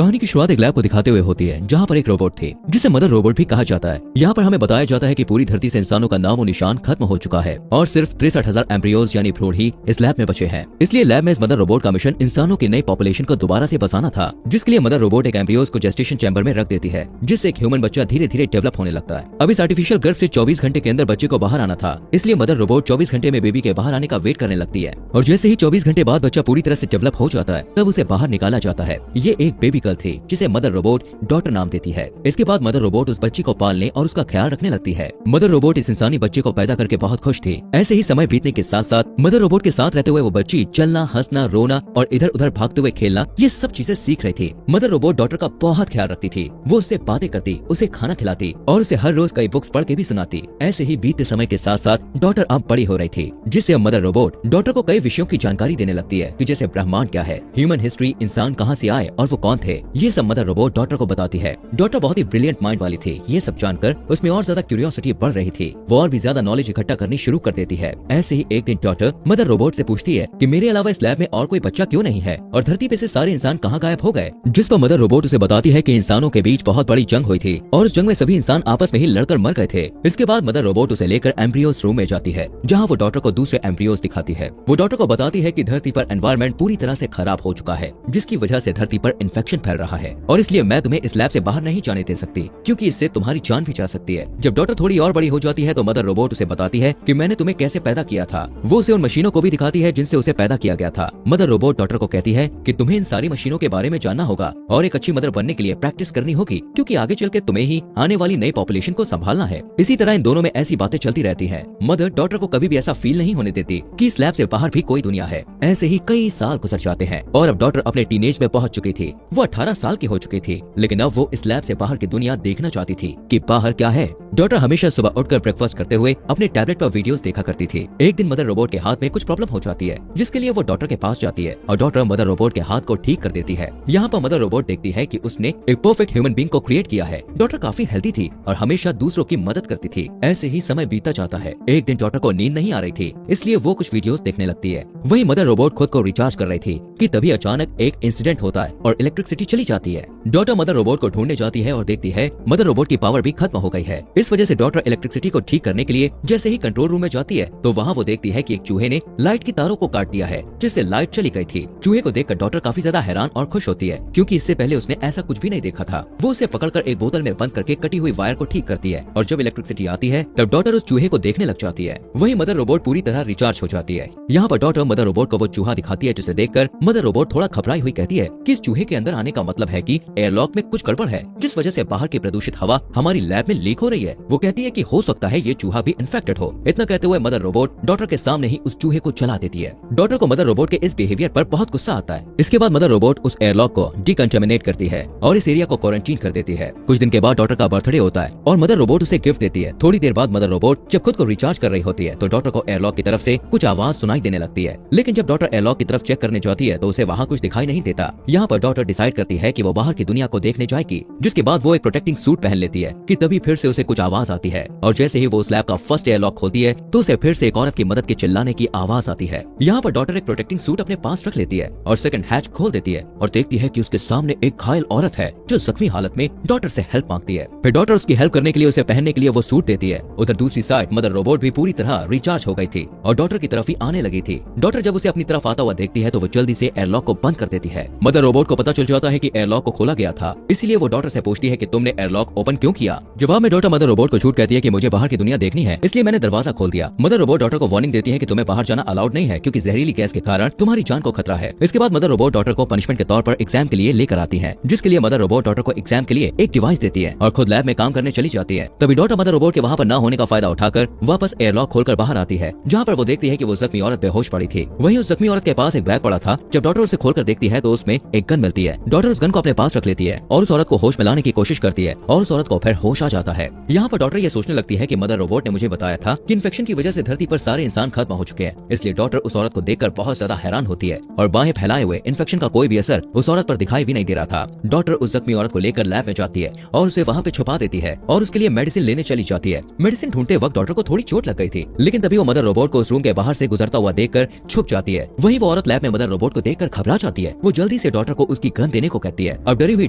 कहानी की शुरुआत एक लैब को दिखाते हुए होती है जहाँ पर एक रोबोट थी जिसे मदर रोबोट भी कहा जाता है। यहाँ पर हमें बताया जाता है कि पूरी धरती से इंसानों का नामो निशान खत्म हो चुका है और सिर्फ 63,000 एम्ब्रियोज यानी भ्रूण ही इस लैब में बचे हैं। इसलिए लैब में इस मदर रोबोट का मिशन इंसानों की नई पॉपुलेशन को दोबारा से बसाना था, जिसके लिए मदर रोबोट एक एम्ब्रियोज को जेस्टेशन चैम्बर में रख देती है, जिससे एक ह्यूमन बच्चा धीरे धीरे डेवलप होने लगता है। अब इस आर्टिफिशियल गर्भ से 24 घंटे के अंदर बच्चे को बाहर आना था, इसलिए मदर रोबोट 24 घंटे में बेबी के बाहर आने का वेट करने लगती है और जैसे ही 24 घंटे बाद बच्चा पूरी तरह से डेवलप हो जाता है तब उसे बाहर निकाला जाता है। ये एक बेबी गर्ल थी जिसे मदर रोबोट डॉटर नाम देती है। इसके बाद मदर रोबोट उस बच्ची को पालने और उसका ख्याल रखने लगती है। मदर रोबोट इस इंसानी बच्चे को पैदा करके बहुत खुश थी। ऐसे ही समय बीतने के साथ साथ मदर रोबोट के साथ रहते हुए वो बच्ची चलना, हंसना, रोना और इधर उधर भागते हुए खेलना, ये सब चीजें सीख रही थी। मदर रोबोट डॉटर का बहुत ख्याल रखती थी। वो उससे बातें करती, उसे खाना खिलाती और उसे हर रोज कई बुक्स पढ़ के भी सुनाती। ऐसे ही बीतते समय के साथ साथ डॉटर अब बड़ी हो रही थी, जिससे अब मदर रोबोट डॉटर को कई विषयों की जानकारी देने लगती है कि जैसे ब्रह्मांड क्या है, ह्यूमन हिस्ट्री, इंसान कहाँ से आए और वो कौन थे, ये सब मदर रोबोट डॉटर को बताती है। डॉटर बहुत ही ब्रिलियंट माइंड वाली थी। ये सब जानकर उसमें और ज्यादा क्यूरियोसिटी बढ़ रही थी। वो और भी ज्यादा नॉलेज इकट्ठा करनी शुरू कर देती है। ऐसे ही एक दिन डॉटर मदर रोबोट से पूछती है कि मेरे अलावा इस लैब में और कोई बच्चा क्यों नहीं है और धरती पे से सारे इंसान कहाँ गायब हो गए। जिस पर मदर रोबोट उसे बताती है कि इंसानों के बीच बहुत बड़ी जंग हुई थी और उस जंग में सभी इंसान आपस में ही लड़कर मर गए थे। इसके बाद मदर रोबोट उसे लेकर एम्ब्रियोज रूम में जाती है, जहाँ वो डॉटर को दूसरे एम्ब्रियोज दिखाती है। वो डॉटर को बताती है कि धरती पर एनवायरमेंट पूरी तरह से खराब हो चुका है, जिसकी वजह से धरती पर इन्फेक्शन फैल रहा है और इसलिए मैं तुम्हें इस लैब से बाहर नहीं जाने दे सकती, क्योंकि इससे तुम्हारी जान भी जा सकती है। जब डॉटर थोड़ी और बड़ी हो जाती है तो मदर रोबोट उसे बताती है कि मैंने तुम्हें कैसे पैदा किया था। वो उसे उन मशीनों को भी दिखाती है जिनसे उसे पैदा किया गया था। मदर रोबोट डॉटर को कहती है कि तुम्हें इन सारी मशीनों के बारे में जानना होगा और एक अच्छी मदर बनने के लिए प्रैक्टिस करनी होगी, क्योंकि आगे चल के तुम्हें ही आने वाली नई पॉपुलेशन को संभालना है। इसी तरह इन दोनों में ऐसी बातें चलती रहती है। मदर डॉटर को कभी भी ऐसा फील नहीं होने देती कि इस लैब से बाहर भी कोई दुनिया है। ऐसे ही कई साल गुजर जाते हैं और अब डॉटर अपने टीनेज में पहुंच चुकी थी। वो 18 साल की हो चुकी थी, लेकिन अब वो इस लैब से बाहर की दुनिया देखना चाहती थी कि बाहर क्या है। डॉटर हमेशा सुबह उठकर ब्रेकफास्ट करते हुए अपने टैबलेट पर वीडियोस देखा करती थी। एक दिन मदर रोबोट के हाथ में कुछ प्रॉब्लम हो जाती है, जिसके लिए वो डॉटर के पास जाती है और डॉटर मदर रोबोट के हाथ को ठीक कर देती है। यहाँ पर मदर रोबोट देखती है कि उसने एक परफेक्ट ह्यूमन बीइंग को क्रिएट किया है। डॉटर काफी हेल्दी थी और हमेशा दूसरों की मदद करती थी। ऐसे ही समय बीतता जाता है। एक दिन डॉटर को नींद नहीं आ रही थी, इसलिए वो कुछ वीडियोस देखने लगती है। वही मदर रोबोट खुद को रिचार्ज कर रही थी कि तभी अचानक एक इंसिडेंट होता है और इलेक्ट्रिसिटी चली जाती है। डॉटर मदर रोबोट को ढूंढने जाती है और देखती है मदर रोबोट की पावर भी खत्म हो गई है। इस वजह से डॉटर इलेक्ट्रिसिटी को ठीक करने के लिए जैसे ही कंट्रोल रूम में जाती है तो वहाँ वो देखती है कि एक चूहे ने लाइट की तारों को काट दिया है, जिससे लाइट चली गई थी। चूहे को देखकर डॉटर काफी ज्यादा हैरान और खुश होती है, क्योंकि इससे पहले उसने ऐसा कुछ भी नहीं देखा था। वो उसे पकड़कर एक बोतल में बंद करके कटी हुई वायर को ठीक करती है और जब इलेक्ट्रिसिटी आती है तब डॉटर उस चूहे को देखने लग जाती है। वही मदर रोबोट पूरी तरह रिचार्ज हो जाती है। यहाँ पर डॉटर मदर रोबोट को वो चूहा दिखाती है, जिसे देखकर मदर रोबोट थोड़ा घबराई हुई कहती है कि इस चूहे के अंदर आने का मतलब है कि एयरलॉक में कुछ गड़बड़ है, जिस वजह से बाहर की प्रदूषित हवा हमारी लैब में लीक हो रही है। वो कहती है कि हो सकता है ये चूहा भी इन्फेक्टेड हो। इतना कहते हुए मदर रोबोट डॉटर के सामने ही उस चूहे को जला देती है। डॉटर को मदर रोबोट के इस बिहेवियर पर बहुत गुस्सा आता है। इसके बाद मदर रोबोट उस एयरलॉक को डिकंटामिनेट करती है और इस एरिया को क्वारंटीन कर देती है। कुछ दिन के बाद डॉटर का बर्थडे होता है और मदर रोबोट उसे गिफ्ट देती है। थोड़ी देर बाद मदर रोबोट जब खुद को रिचार्ज कर रही होती है तो डॉटर को एयरलॉक की तरफ से कुछ आवाज सुनाई देने लगती है, लेकिन जब डॉटर एयरलॉक की तरफ चेक करने जाती है तो उसे वहाँ कुछ दिखाई नहीं देता। यहाँ पर डॉटर डिसाइड करती है कि वो बाहर की दुनिया को देखने जाएगी, जिसके बाद वो एक प्रोटेक्टिंग सूट पहन लेती है कि तभी फिर से उसे कुछ आवाज आती है और जैसे ही वो उस लैब का फर्स्ट एयरलॉक खोलती है तो उसे फिर से एक औरत की मदद के चिल्लाने की आवाज आती है। यहाँ पर डॉटर एक प्रोटेक्टिंग सूट अपने पास रख लेती है और सेकंड हैच खोल देती है और देखती है कि उसके सामने एक घायल औरत है जो जख्मी हालत में डॉटर से हेल्प मांगती है। फिर डॉटर उसकी हेल्प करने के लिए उसे पहनने के लिए वो सूट देती है। उधर दूसरी साइड मदर रोबोट भी पूरी तरह रिचार्ज हो गई थी और डॉटर की तरफ ही आने लगी थी। डॉटर जब उसे अपनी तरफ आता हुआ देखती है तो वो जल्दी से एयरलॉक को बंद कर देती है। मदर रोबोट को पता चल जाता है कि एयरलॉक को खोला गया था, इसीलिए वो डॉटर से पूछती है कि तुमने एयरलॉक ओपन क्यों किया। जवाब में डॉटर मदर रोबोट को झूठ कहती है कि मुझे बाहर की दुनिया देखनी है, इसलिए मैंने दरवाजा खोल दिया। मदर रोबोट डॉटर को वार्निंग देती है कि तुम्हें बाहर जाना अलाउड नहीं है, क्योंकि जहरीली गैस के कारण तुम्हारी जान को खतरा है। इसके बाद मदर रोबोट डॉटर को पनिशमेंट के तौर पर एग्जाम के लिए लेकर आती है, जिसके लिए मदर रोबोट डॉटर को एग्जाम के लिए एक डिवाइस देती है और खुद लैब में काम करने चली जाती है। तभी डॉटर मदर रोबोट के वहाँ पर न होने का फायदा उठाकर वापस एयरलॉक खोलकर बाहर आती है, जहाँ पर वो देखती है कि वो जख्मी औरत बेहोश पड़ी थी। वहीं उस जख्मी औरत के पास एक बैग पड़ा था। जब डॉटर उसे खोलकर देखती है तो उसमें एक गन मिलती है। डॉटर उस गन को अपने पास रख लेती है और उस औरत को होश में लाने की कोशिश करती है और उस औरत को फिर होश आ जाता है। यहाँ पर डॉटर ये सोचने लगती है कि मदर रोबोट ने मुझे बताया था कि इन्फेक्शन की वजह से धरती पर सारे इंसान खत्म हो चुके हैं, इसलिए डॉटर उस औरत को देखकर बहुत ज्यादा हैरान होती है और बाहें फैलाए हुए इन्फेक्शन का कोई भी असर उस औरत पर दिखाई भी नहीं दे रहा था। डॉटर उस जख्मी औरत को लेकर लैब में जाती है और उसे वहाँ पे छुपा देती है और उसके लिए मेडिसिन लेने चली जाती है। मेडिसिन ढूंढते वक्त डॉटर को थोड़ी चोट लग गई थी, लेकिन तभी वो मदर रोबोट को उस रूम के बाहर से गुजरता हुआ देखकर छुप जाती है। वहीं वो औरत लैब में मदर रोबोट को देखकर घबरा जाती है। वो जल्दी से डॉटर को उसकी गन देने को कहती है। अब डरी हुई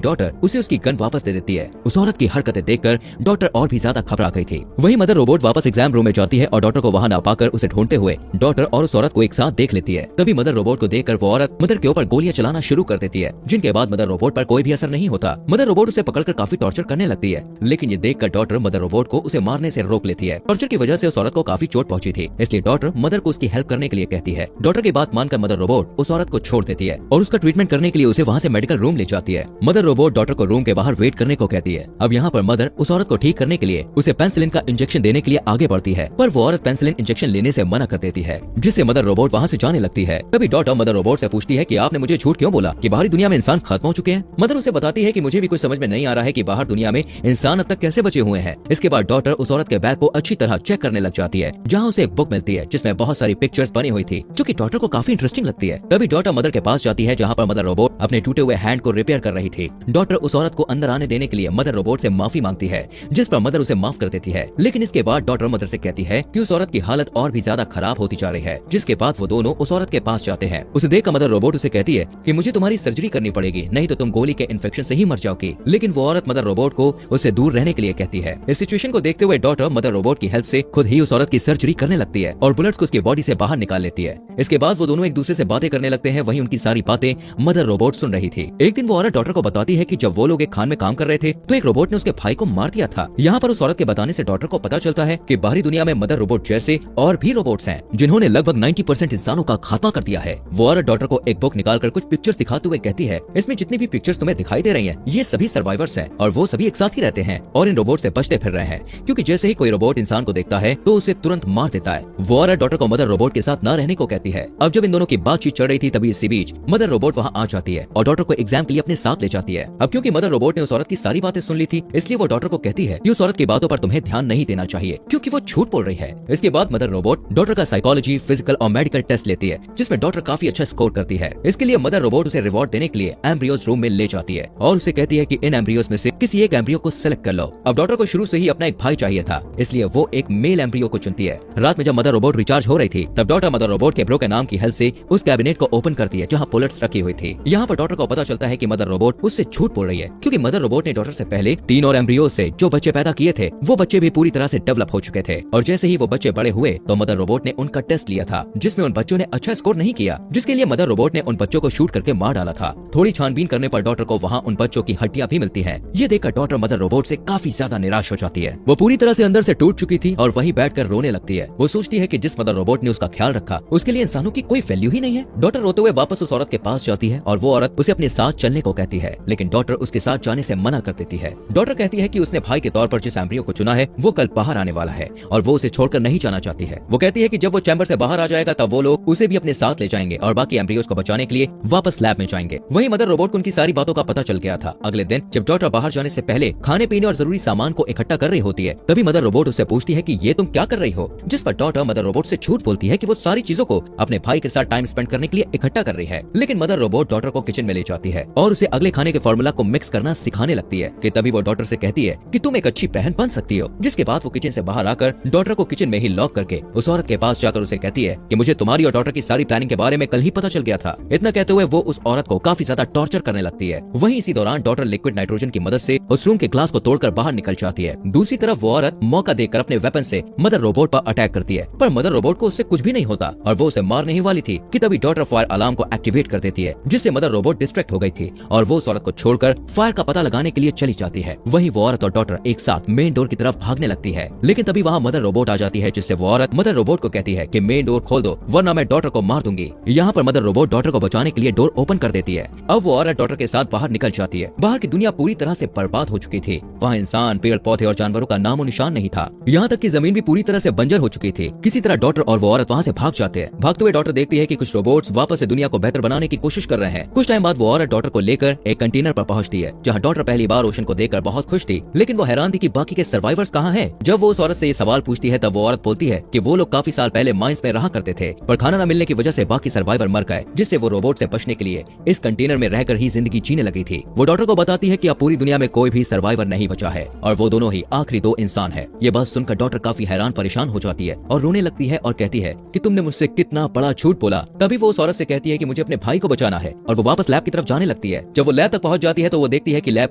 डॉटर उसे उसकी गन वापस दे देती है। उस औरत की हरकतें देखकर डॉटर और भी ज्यादा घबरा गई थी। वही मदर रोबोट वापस एग्जाम रूम में जाती है और डॉटर को वहाँ ना पाकर उसे ढूंढते हुए डॉटर और उस औरत को एक साथ देख लेती है। तभी मदर रोबोट को देखकर वो औरत मदर के ऊपर गोलियां चलाना शुरू कर देती है, जिनके बाद मदर रोबोट पर कोई भी असर नहीं होता। मदर रोबोट उसे पकड़कर काफी टॉर्चर करने लगती है, लेकिन ये देखकर डॉटर मदर रोबोट को उसे मारने से रोक लेती है। टॉर्चर की वजह से उस औरत को काफी चोट पहुंची थी, इसलिए डॉटर मदर को उसकी हेल्प करने के लिए कहती है। डॉटर की बात मानकर मदर रोबोट उस औरत को छोड़ देती है और उसका ट्रीटमेंट करने के लिए उसे वहाँ से मेडिकल रूम ले जाती है। मदर रोबोट डॉटर को रूम के बाहर वेट करने को कहती है। अब यहाँ पर मदर उस औरत को ठीक करने के लिए उसे पेनिसिलिन का इंजेक्शन देने के लिए आगे बढ़ती है, पर वो औरत पेनिसिलिन इंजेक्शन लेने से मना कर देती है, जिससे मदर रोबोट वहाँ से जाने लगती है। तभी डॉटर मदर रोबोट से पूछती है कि आपने मुझे झूठ क्यों बोला कि बाहरी दुनिया में इंसान खत्म हो चुके हैं। मदर उसे बताती है कि मुझे भी कुछ समझ में नहीं आ रहा है कि बाहर दुनिया में इंसान अब तक कैसे बचे हुए हैं। इसके बाद डॉटर उस औरत के बैग को अच्छी तरह चेक करने लग जाती है, जहाँ उसे एक बुक मिलती है जिसमें बहुत सारी पिक्चर्स बनी हुई थी, जो कि डॉटर को काफी इंटरेस्टिंग लगती है। तभी डॉटर मदर के पास जाती है, जहाँ पर मदर रोबोट अपने टूटे हुए हैंड को रिपेयर कर रही थी। डॉटर उस औरत को अंदर आने देने के लिए मदर रोबोट से माफी मांगती है, जिस पर मदर उसे माफ कर देती है। लेकिन इसके बाद डॉटर मदर से कहती है कि उस औरत की हालत और भी ज्यादा खराब होती जा रही है, जिसके बाद वो दोनों उस औरत के पास जाते हैं। उसे देखकर मदर रोबोट उसे कहती है कि मुझे तुम्हारी सर्जरी करनी पड़ेगी, नहीं तो तुम गोली के इन्फेक्शन से ही मर जाओगी। लेकिन वो औरत मदर रोबोट को उससे दूर रहने के लिए कहती है। इस सिचुएशन को देखते हुए डॉटर मदर रोबोट की हेल्प से खुद ही उस औरत की सर्जरी करने लगती है और बुलेट्स को उसकी बॉडी से बाहर निकाल लेती है। इसके बाद वो दोनों एक दूसरे से बातें करने लगते हैं। वहीं उनकी सारी बातें मदर रोबोट सुन रही थी। एक दिन वो औरत डॉटर को बताती है कि जब वो लोग एक खान में काम कर रहे थे तो एक रोबोट ने उसके भाई को मार दिया था। यहाँ पर उस औरत के बताने से डॉटर को पता चलता है कि बाहरी दुनिया में मदर रोबोट जैसे और भी रोबोट्स हैं, जिन्होंने लगभग 90% इंसानों का खात्मा कर दिया है। वो औरत डॉटर को एक बुक निकालकर कुछ पिक्चर्स दिखाते हुए कहती है, इसमें जितनी भी पिक्चर्स तुम्हें दिखाई दे रही हैं, ये सभी सर्वाइवर्स हैं और वो सभी एक साथ ही रहते हैं और इन रोबोट से बचते फिर रहे हैं, क्योंकि जैसे ही कोई रोबोट इंसान को देखता है तो उसे तुरंत मार देता है। वो औरत डॉटर को मदर रोबोट के साथ न रहने को कहती है। अब जब इन दोनों की बातचीत चल रही थी तभी इसी बीच मदर रोबोट वहाँ आ जाती है और डॉटर को एग्जाम के लिए अपने साथ ले जाती है। अब क्योंकि मदर रोबोट ने उस औरत की सारी बातें सुन ली थी, इसलिए वो डॉटर को कहती है कि उस औरत की बातों पर तुम्हें ध्यान नहीं देना चाहिए, क्योंकि वो झूठ बोल रही है। इसके बाद मदर रोबोट डॉटर का साइकोलॉजी, फिजिकल और मेडिकल टेस्ट लेती है, जिसमें डॉटर काफी अच्छा स्कोर करती है। इसके लिए मदर रोबोट उसे रिवॉर्ड देने के लिए एम्ब्रियोज रूम में ले जाती है और उसे कहती है कि इन एम्ब्रियोज में से किसी एक एम्ब्रियो को सेलेक्ट कर लो। अब डॉटर को शुरू से ही अपना एक भाई चाहिए था, इसलिए वो एक मेल एम्ब्रियो को चुनती है। रात में जब मदर रोबोट रिचार्ज हो रही थी तब डॉटर मदर रोबोट के ब्रो के नाम की हेल्प से उस कैबिनेट को ओपन करती है जहाँ बुलेट्स रखी हुई थी। यहाँ पर डॉटर को पता चलता है कि मदर रोबोट उससे झूठ बोल रही है, क्योंकि मदर रोबोट ने डॉटर से पहले 3 और एम्ब्रियो से जो बच्चे पैदा किए थे वो बच्चे भी पूरी तरह से डेवलप हो चुके थे। और जैसे ही वो बच्चे बड़े हुए तो मदर रोबोट ने उनका टेस्ट लिया था, जिसमें उन बच्चों ने अच्छा स्कोर नहीं किया, जिसके लिए मदर रोबोट ने उन बच्चों को शूट करके मार डाला था। थोड़ी छानबीन करने पर डॉटर को वहाँ उन बच्चों की हड्डियां भी मिलती है। ये देखकर डॉटर मदर रोबोट से काफी ज्यादा निराश हो जाती है। वो पूरी तरह से अंदर से टूट चुकी थी और वहीं बैठकर रोने लगती है। वो सोचती है कि जिस मदर रोबोट ने उसका ख्याल रखा उसके लिए इंसानों की कोई वैल्यू ही नहीं है। डॉटर रोते हुए वापस उस औरत के पास जाती है और वो औरत उसे अपने साथ चलने को कहती है, लेकिन डॉटर उसके साथ जाने से मना कर देती है। डॉटर कहती है कि उसने भाई के तौर पर जिस एम्ब्रियो को चुना है वो कल बाहर आने वाला है और वो उसे छोड़कर नहीं जाना चाहती है। वो कहती है कि जब वो चैम्बर से बाहर आ जाएगा तब वो लोग उसे भी अपने साथ ले जाएंगे और बाकी एम्ब्रियोज को बचाने के लिए वापस लैब में जाएंगे। वहीं मदर रोबोट को उनकी सारी बातों का पता चल गया था। अगले दिन जब डॉटर बाहर जाने से पहले खाने पीने और जरूरी सामान को इकट्ठा कर रही होती है तभी मदर रोबोट उससे पूछती है कि ये तुम क्या कर रही हो, जिस पर डॉटर मदर रोबोट से झूठ बोलती है कि वो सारी चीजों को अपने भाई के साथ टाइम स्पेंड करने के लिए इकट्ठा कर रही है। लेकिन मदर रोबोट डॉटर को किचन में ले जाती है और उसे अगले खाने के फॉर्मूला को मिक्स करना सिखाने लगती है कि तभी वो डॉटर से कहती है कि तुम एक अच्छी बहन बन सकती हो। जिसके बाद वो किचन से बाहर आकर डॉटर को किचन में ही लॉक करके उस औरत के पास जाकर उसे कहती है कि मुझे तुम्हारी और डॉटर की सारी प्लानिंग के बारे में कल ही पता चल गया था। इतना कहते हुए वो उस औरत को काफी ज्यादा टॉर्चर करने लगती है। वहीं इसी दौरान डॉटर लिक्विड नाइट्रोजन की मदद से उस रूम के ग्लास को तोड़कर बाहर निकल जाती है। दूसरी तरफ वो औरत मौका देखकर अपने वेपन से मदर रोबोट पर अटैक करती है, पर मदर रोबोट को उससे कुछ भी नहीं होता और वो उसे मारने ही वाली थी कि तभी डॉटर फायर अलार्म को एक्टिवेट कर देती है, जिससे मदर रोबोट डिस्ट्रैक्ट हो गई थी और वो उस औरत को छोड़कर फायर का पता लगाने के लिए चली जाती है। वहीं वो औरत और डॉटर एक साथ मेन डोर की तरफ भागने लगती है, लेकिन तभी वहाँ मदर रोबोट आ जाती है, जिससे वो औरत मदर रोबोट को कहती है कि मेन डोर खोल दो वरना मैं डॉटर को मार दूंगी। यहाँ पर मदर रोबोट डॉटर को बचाने के लिए डोर ओपन कर देती है। अब वो औरत डॉटर के साथ बाहर निकल जाती है। बाहर की दुनिया पूरी तरह से बर्बाद हो चुकी थी। वहाँ इंसान, पेड़ पौधे और जानवरों का नामो निशान नहीं था। यहाँ तक कि जमीन भी पूरी तरह से बंजर हो चुकी थी। किसी तरह डॉटर और वो औरत वहाँ से भाग जाते हैं। भागते हुए डॉटर देखती है कि कुछ रोबोट्स वापस से दुनिया को बेहतर बनाने की कोशिश कर रहे हैं। कुछ टाइम बाद वो औरत डॉटर को लेकर एक कंटेनर पर पहुंचती है, जहाँ डॉटर पहली बार ओशन को देखकर बहुत खुश थी, लेकिन वो हैरान थी कि बाकी के सर्वाइवर्स कहाँ हैं। जब वो उस औरत से ये सवाल पूछती है तब वो औरत बोलती है कि वो लोग काफी साल पहले माइंस में रहा करते थे, पर खाना न मिलने की वजह से बाकी सर्वाइवर मर गए, जिससे वो रोबोट से बचने के लिए इस कंटेनर में रहकर ही जिंदगी जीने लगी थी। वो डॉटर को बताती है कि अब पूरी दुनिया में में कोई भी सर्वाइवर नहीं बचा है और वो दोनों ही आखिरी दो इंसान है। ये बात सुनकर डॉक्टर काफी हैरान परेशान हो जाती है और रोने लगती है और कहती है कि तुमने मुझसे कितना बड़ा झूठ बोला। तभी वो उस औरत से कहती है कि मुझे अपने भाई को बचाना है और वो वापस लैब की तरफ जाने लगती है। जब वो लैब तक पहुंच जाती है तो वो देखती है कि लैब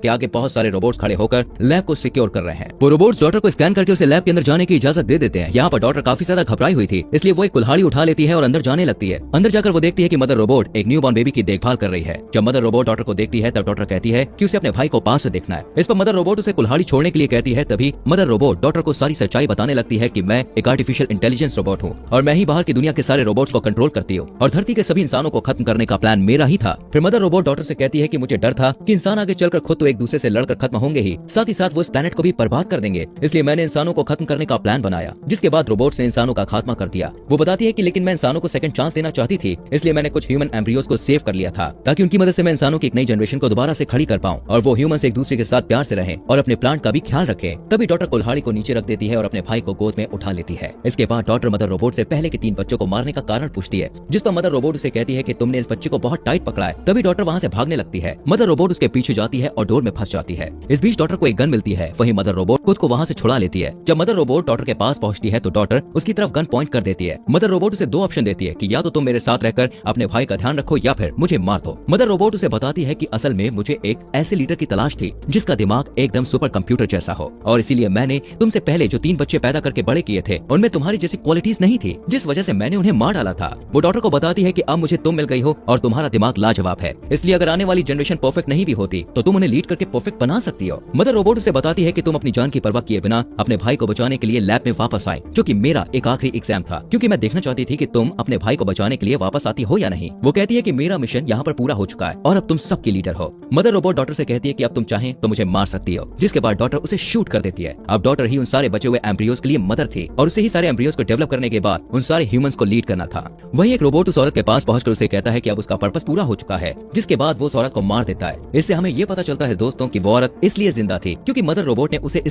के आगे बहुत सारे रोबोट्स खड़े होकर लैब को सिक्योर कर रहे हैं। वो रोबोट्स डॉक्टर को स्कैन करके उसे लैब के अंदर जाने की इजाजत दे देते हैं। यहाँ पर डॉक्टर काफी ज्यादा घबराई हुई थी, इसलिए वो एक कुल्हाड़ी उठा लेती है और अंदर जाने लगती है। अंदर जाकर वो देखती है कि मदर रोबोट एक न्यूबॉर्न बेबी की देखभाल कर रही है। जब मदर रोबोट डॉक्टर को देखती है तब डॉक्टर कहती है कि उसे अपने भाई को पास से देखना है। इस पर मदर रोबोट उसे कुल्हाड़ी छोड़ने के लिए कहती है। तभी मदर रोबोट डॉक्टर को सारी सच्चाई बताने लगती है कि मैं एक आर्टिफिशियल इंटेलिजेंस रोबोट हूँ और मैं ही बाहर की दुनिया के सारे रोबोट्स को कंट्रोल करती हूँ और धरती के सभी इंसानों को खत्म करने का प्लान मेरा ही था। फिर मदर रोबोट डॉक्टर से कहती है कि मुझे डर था कि इंसान आगे चलकर खुद तो एक दूसरे से लड़कर खत्म होंगे ही, साथ ही साथ वो इस प्लेनेट को भी बर्बाद कर देंगे, इसलिए मैंने इंसानों को खत्म करने का प्लान बनाया। जिसके बाद रोबोट्स ने इंसानों का खात्मा कर दिया। वो बताती है कि लेकिन मैं इंसानों को सेकंड चांस देना चाहती थी, इसलिए मैंने कुछ ह्यूमन एम्ब्रियोस को सेव कर लिया था ताकि उनकी मदद से मैं इंसानों की एक नई जनरेशन को दोबारा से खड़ी कर पाऊं और वो ह्यूमंस एक दूसरे के साथ प्यार से रहें और अपने प्लांट का भी ख्याल रखें। तभी डॉक्टर कुल्हाड़ी को नीचे रख देती है और अपने भाई को गोद में उठा लेती है। इसके बाद डॉक्टर मदर रोबोट से पहले के 3 बच्चों को मारने का कारण पूछती है, जिस पर मदर रोबोट उसे कहती है कि तुमने इस बच्चे को बहुत टाइट पकड़ा है। तभी डॉक्टर वहाँ से भागने लगती है। मदर रोबोट उसके पीछे जाती है और डोर में फंस जाती है। इस बीच डॉक्टर को एक गन मिलती है, वहीं मदर रोबोट खुद को वहाँ से छुड़ा लेती है। जब मदर रोबोट डॉक्टर के पास पहुँचती है तो डॉक्टर उसकी तरफ गन पॉइंट कर देती है। मदर रोबोट उसे 2 ऑप्शन देती है कि या तो तुम मेरे साथ रहकर अपने भाई का ध्यान रखो या फिर मुझे मार दो। मदर रोबोट उसे बताती है कि असल में मुझे एक ऐसे लीडर की तलाश थी जिसका दिमाग एकदम सुपर कंप्यूटर जैसा हो और इसीलिए मैंने तुमसे पहले जो 3 बच्चे पैदा करके बड़े किए थे उनमें तुम्हारी जैसी क्वालिटीज नहीं थी, जिस वजह से मैंने उन्हें मार डाला था। वो डॉक्टर को बताती है कि अब मुझे तुम मिल गई हो और तुम्हारा दिमाग लाजवाब है, इसलिए अगर आने वाली जनरेशन परफेक्ट नहीं भी होती तो तुम उन्हें लीड करके परफेक्ट बना सकती हो। मदर रोबोट उसे बताती है कि तुम अपनी जान की परवाह किए बिना अपने भाई को बचाने के लिए लैब में वापस आए, जो कि मेरा एक आखिरी एग्जाम था, क्योंकि मैं देखना चाहती थी कि तुम अपने भाई को बचाने के लिए वापस आती हो या नहीं। वो कहती है कि मेरा मिशन यहाँ पर पूरा हो चुका है और अब तुम सबकी लीडर हो। मदर रोबोट डॉक्टर से कहती है कि अब तुम चाहें तो मुझे मार सकती हो, जिसके बाद डॉक्टर उसे शूट कर देती है। अब डॉक्टर ही उन सारे बचे हुए एम्ब्रियोस के लिए मदर थी और उसे ही सारे एम्ब्रियोस को डेवलप करने के बाद उन सारे ह्यूमंस को लीड करना था। वहीं एक रोबोट उस औरत के पास पहुंचकर उसे कहता है कि अब उसका पर्पस पूरा हो चुका है, जिसके बाद वो उस औरत को मार देता है। इससे हमें ये पता चलता है दोस्तों कि वो औरत इसलिए जिंदा थी क्योंकि मदर रोबोट ने उसे इस